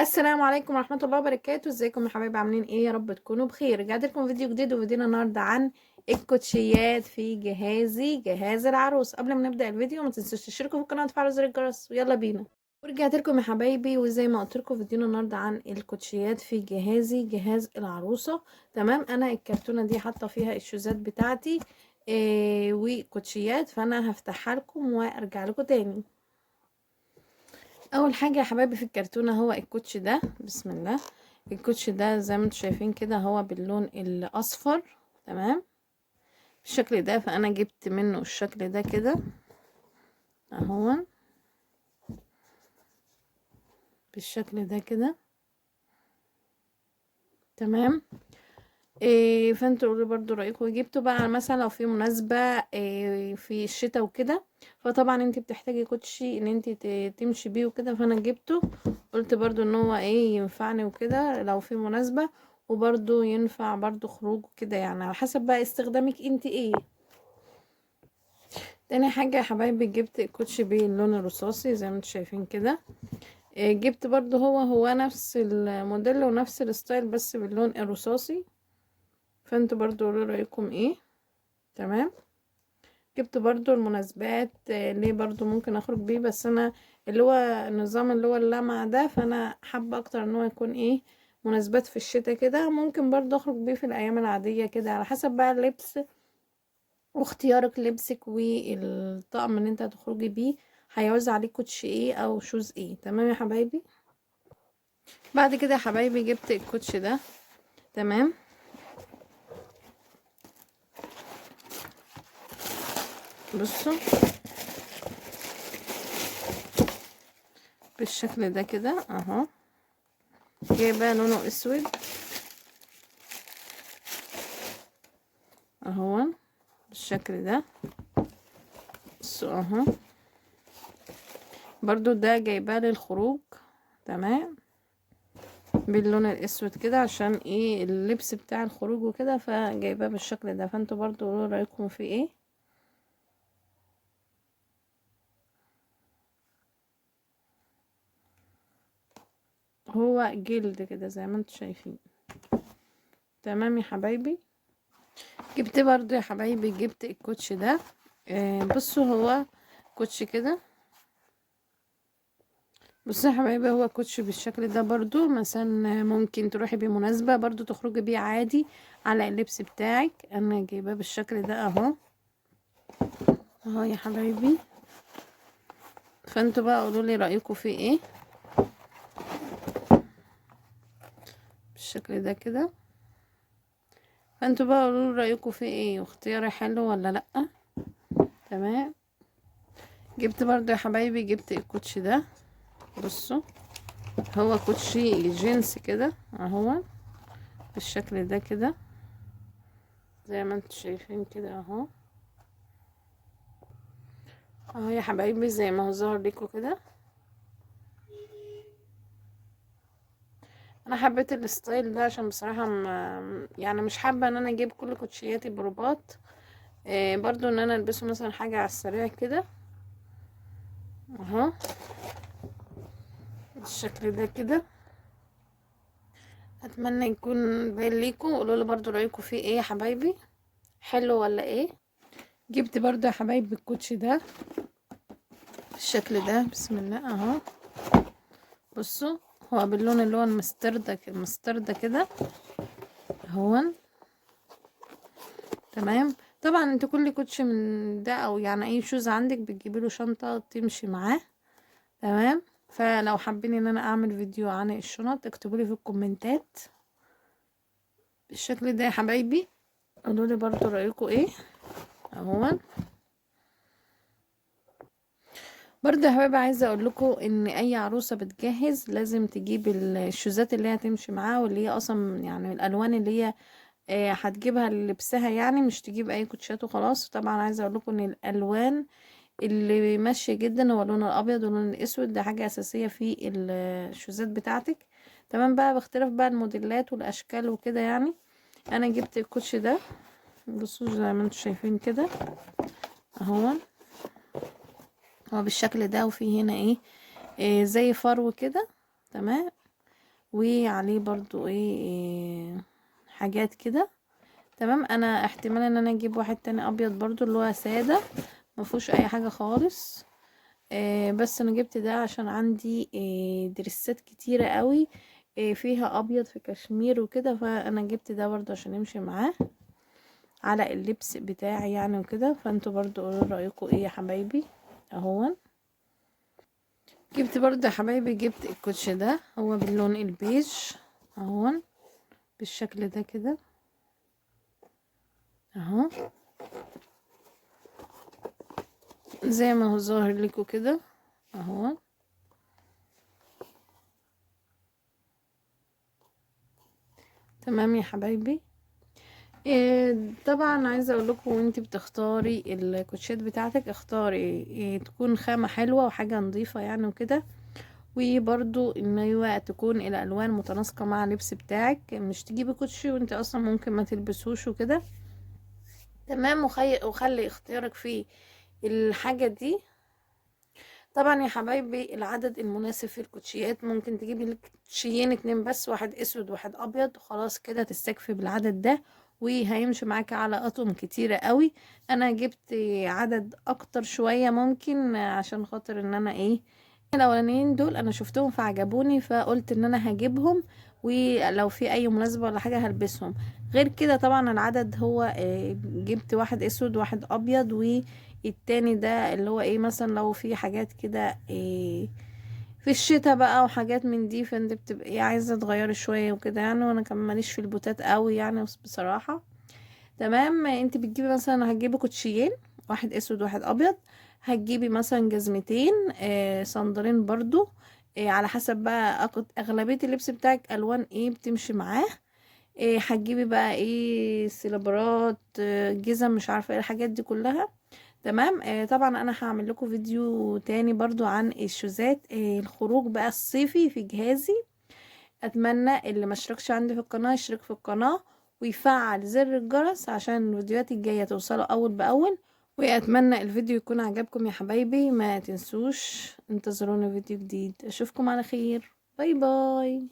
السلام عليكم ورحمة الله وبركاته. ازيكم يا حبايبي؟ عاملين ايه؟ يا رب تكونوا بخير. رجعت لكم فيديو جديد، وفيديونا النهارده عن الكوتشيات في جهاز العروس. قبل ما نبدأ الفيديو ما تنسوش تشتركوا في القناة وتفعلوا زر الجرس، ويلا بينا. ورجعت لكم يا حبايبي، وزي ما قلت لكم فيديونا النهارده عن الكوتشيات في جهاز العروسة. تمام، انا الكرتونة دي حاطة فيها الشوزات بتاعتي وكوتشيات، فانا هفتحها لكم وارجع لكم تاني. اول حاجه يا حبايبي في الكرتونه هو الكوتش ده. بسم الله. الكوتش ده زي ما انتم شايفين كده هو باللون الاصفر. تمام، بالشكل ده. فانا جبت منه الشكل ده كده اهو، بالشكل ده كده. تمام. فانتوا قولوا برضو رايكم. جبته بقى مثلا لو في مناسبه في الشتاء وكده، فطبعا انت بتحتاجي كوتشي ان انت تمشي بيه وكده، فانا جبته. قلت برضو ان هو ينفعني وكده لو في مناسبه، وبرضو ينفع برضو خروج كده، يعني على حسب بقى استخدامك انت ايه. تاني حاجه يا حبايبي جبت الكوتشي باللون الرصاصي زي ما انتوا شايفين كده. جبت برضو هو نفس الموديل ونفس الستايل بس باللون الرصاصي، فانتوا برضو قولوا رايكم ايه. تمام. جبت برضو المناسبات ليه برضو ممكن اخرج بيه، بس انا اللي هو النظام اللي هو اللمعة ده، فانا حابة اكتر ان هو يكون مناسبات في الشتاء كده. ممكن برضو اخرج بيه في الايام العادية كده، على حسب بقى اللبس واختيارك لبسك والطقم اللي انت هتخرجي بيه هيوزع عليك كوتش ايه او شوز ايه. تمام يا حبايبي. بعد كده يا حبايبي جبت الكوتش ده. تمام. بصوا بالشكل ده كده اهو، جايباه لونه اسود اهو، بالشكل ده. اهو برضو ده جايباه للخروج. تمام، باللون الاسود كده عشان اللبس بتاع الخروج وكده، فجايباه بالشكل ده. فانتوا برضو قولوا رايكم في ايه. هو جلد كده زي ما انتوا شايفين. تمام يا حبايبي. جبت برضو يا حبايبي جبت الكوتش ده. بصوا هو كوتش كده. بصوا يا حبايبي هو كوتش بالشكل ده برضو، مثلا ممكن تروحي بمناسبة برضو تخرجي بيه عادي على اللبس بتاعك. انا جايباه بالشكل ده اهو، اهو يا حبايبي. فانتوا بقى قولوا لي رايكم في ايه بالشكل ده كده. فانتوا بقى قولوا لي رايكم في ايه، واختياري حلو ولا لا. تمام. جبت برضو يا حبايبي جبت الكوتش ده. بصوا هو كوتشي جينز كده اهو، بالشكل ده كده زي ما انتوا شايفين كده اهو، اهو يا حبايبي زي ما هو ظهر لكم كده. انا حبيت الستايل ده عشان بصراحة يعني مش حابة ان انا اجيب كل كوتشياتي بروبات. برضو ان انا البسه مثلا حاجة على السريع كده اهو، بالشكل ده كده. اتمنى يكون باين ليكم. قولوا لي برضو رايكم فيه ايه يا حبايبي، حلو ولا ايه. جبت برضو يا حبايبي الكوتشي ده بالشكل ده. بسم الله اهو. بصوا هو باللون اللي هو المستردة كده اهو. تمام. طبعا انت كل كوتش من ده او يعني اي شوز عندك بتجيبي له شنطة تمشي معاه. تمام. فلو حابين ان انا اعمل فيديو عن الشنط اكتبوا لي في الكومنتات بالشكل ده يا حبايبي. قولوا لي برضو رايكم ايه اهو. برضه يا حبايبي عايزه اقول لكم ان اي عروسه بتجهز لازم تجيب الشوزات اللي هي هتمشي معاها، واللي هي اصلا يعني الالوان اللي هي هتجيبها للبسها، يعني مش تجيب اي كوتشات وخلاص. طبعا عايزه اقول لكم ان الالوان اللي ماشيه جدا هو اللون الابيض واللون الاسود، ده حاجه اساسيه في الشوزات بتاعتك. تمام بقى، باختلاف بقى الموديلات والاشكال وكده يعني. انا جبت الكوتش ده. بصوا زي ما انتم شايفين كده اهو، هو بالشكل ده. وفي هنا زي فرو كده. تمام. وعليه برضو حاجات كده. تمام. انا احتمال ان انا اجيب واحد تاني ابيض برضو اللي هو سادة مفهوش اي حاجة خالص. بس انا جبت ده عشان عندي دريسات كتيرة قوي فيها ابيض في كشمير وكده، فانا جبت ده برضو عشان يمشي معاه على اللبس بتاعي يعني وكده. فانتوا برضو قولوا رأيكم ايه يا حبايبي. اهو جبت برضو يا حبايبي، جبت الكوتش ده هو باللون البيج اهو بالشكل ده كده اهو، زي ما هو ظاهر لكم كده اهو. تمام يا حبايبي. طبعا عايزه اقول لكم وانتي بتختاري الكوتشات بتاعتك اختاري تكون خامه حلوه وحاجه نظيفه يعني وكده، وبرضو ان هو تكون الالوان متناسقه مع اللبس بتاعك، مش تجيبي كوتشي وانت اصلا ممكن ما تلبسوش وكده. تمام. وخلي اختيارك في الحاجه دي. طبعا يا حبايبي العدد المناسب في الكوتشيات ممكن تجيبي لك كوتشيين اتنين بس، واحد اسود واحد ابيض، خلاص كده تستكفي بالعدد ده وهيمشي معاكي على اطقم كتيرة قوي. انا جبت عدد اكتر شوية ممكن عشان خاطر ان انا الاولانيين دول انا شفتهم فعجبوني فقلت ان انا هجيبهم، ولو في اي مناسبة ولا حاجة هلبسهم. غير كده طبعا العدد هو جبت واحد اسود واحد ابيض، والتاني ده اللي هو مثلا لو في حاجات كده في الشتاء بقى وحاجات من دي، فانت بتبقي عايزة تغيري شوية وكده يعني، وانا كمان ماليش في البوتات قوي يعني بصراحة. تمام. انت بتجيبي مثلا هتجيبي كوتشيين واحد اسود واحد ابيض، هتجيبي مثلا جزمتين صندلين برضو على حسب بقى اغلبية اللبس بتاعك الوان بتمشي معاه. هتجيبي بقى سيلبرات جزم مش عارفة الحاجات دي كلها. تمام. طبعا انا هعمل لكم فيديو تاني برضو عن الشوزات الخروج بقى الصيفي في جهازي. اتمنى اللي ما اشتركش عندي في القناة يشترك في القناة ويفعل زر الجرس عشان الفيديوهات الجاية توصله اول باول. واتمنى الفيديو يكون عجبكم يا حبايبي، ما تنسوش انتظرونا فيديو جديد. اشوفكم على خير. باي باي.